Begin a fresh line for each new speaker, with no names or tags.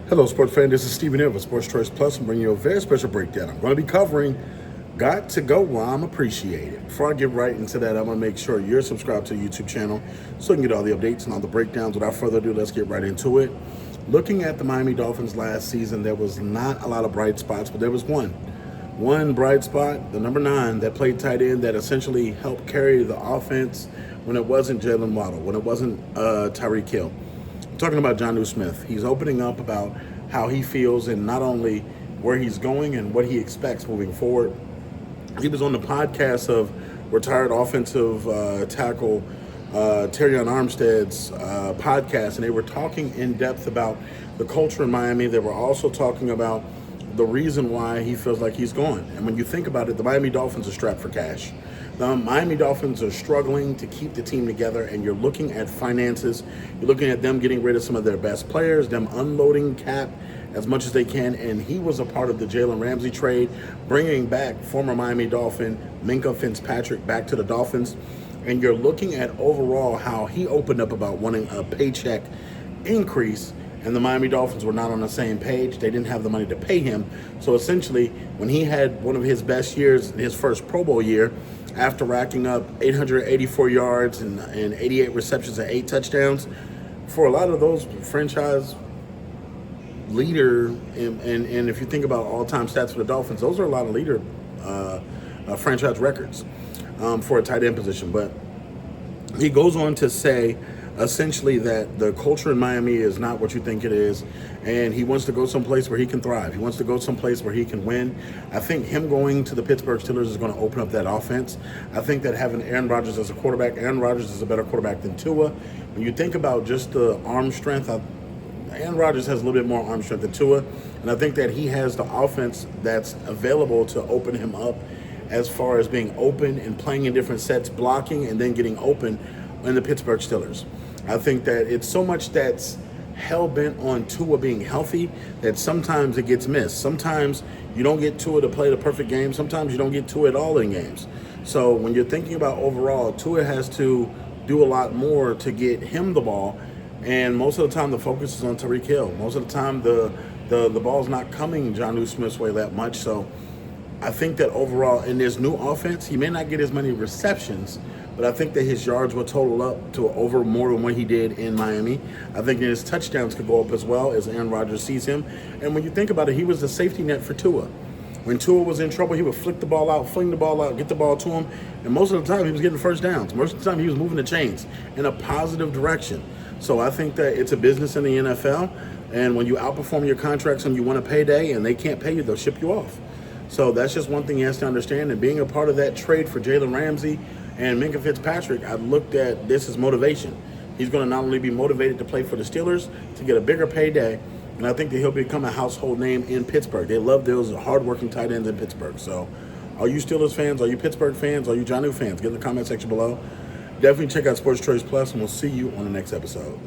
Hello, sports fan. This is Stephen Hill of Sports Choice Plus. I'm bringing you a very special breakdown. I'm going to be covering Got to Go While I'm Appreciated. Before I get right into that, I'm going to make sure you're subscribed to the YouTube channel so you can get all the updates and all the breakdowns. Without further ado, let's get right into it. Looking at the Miami Dolphins last season, there was not a lot of bright spots, but there was one bright spot, the number 9 that played tight end that essentially helped carry the offense when it wasn't Jalen Waddle, when it wasn't Tyreek Hill. I'm talking about Jonnu Smith. He's opening up about how he feels and not only where he's going and what he expects moving forward. He was on the podcast of retired offensive tackle Terrion Armstead's podcast, and they were talking in depth about the culture in Miami. They were also talking about the reason why he feels like he's gone. And when you think about it, the Miami Dolphins are strapped for cash. The Miami Dolphins are struggling to keep the team together, and you're looking at finances. You're looking at them getting rid of some of their best players, them unloading cap as much as they can, and he was a part of the Jalen Ramsey trade, bringing back former Miami Dolphin Minkah Fitzpatrick back to the Dolphins. And you're looking at overall how he opened up about wanting a paycheck increase, and the Miami Dolphins were not on the same page. They didn't have the money to pay him. So essentially, when he had one of his best years, his first Pro Bowl year, after racking up 884 yards and 88 receptions and 8 touchdowns, for a lot of those franchise leader, and if you think about all-time stats for the Dolphins, those are a lot of leader franchise records for a tight end position. But he goes on to say essentially that the culture in Miami is not what you think it is, and he wants to go someplace where he can thrive. He wants to go someplace where he can win. I think him going to the Pittsburgh Steelers is going to open up that offense. I think that having Aaron Rodgers as a quarterback, Aaron Rodgers is a better quarterback than Tua. When you think about just the arm strength, Aaron Rodgers has a little bit more arm strength than Tua, and I think that he has the offense that's available to open him up as far as being open and playing in different sets, blocking, and then getting open in the Pittsburgh Steelers. I think that it's so much that's hell-bent on Tua being healthy that sometimes it gets missed. Sometimes you don't get Tua to play the perfect game. Sometimes you don't get Tua at all in games. So when you're thinking about overall, Tua has to do a lot more to get him the ball, and most of the time the focus is on Tyreek Hill. Most of the time the ball's not coming Jonnu Smith's way that much. So I think that overall in this new offense, he may not get as many receptions, but I think that his yards will total up to over more than what he did in Miami. I think that his touchdowns could go up as well as Aaron Rodgers sees him. And when you think about it, he was the safety net for Tua. When Tua was in trouble, he would flick the ball out, fling the ball out, get the ball to him. And most of the time, he was getting first downs. Most of the time, he was moving the chains in a positive direction. So I think that it's a business in the NFL. And when you outperform your contracts and you want a payday and they can't pay you, they'll ship you off. So that's just one thing he has to understand. And being a part of that trade for Jalen Ramsey and Minkah Fitzpatrick, I looked at this as motivation. He's going to not only be motivated to play for the Steelers, to get a bigger payday, and I think that he'll become a household name in Pittsburgh. They love those hardworking tight ends in Pittsburgh. So are you Steelers fans? Are you Pittsburgh fans? Are you Jonnu fans? Get in the comment section below. Definitely check out Sports Choice Plus, and we'll see you on the next episode.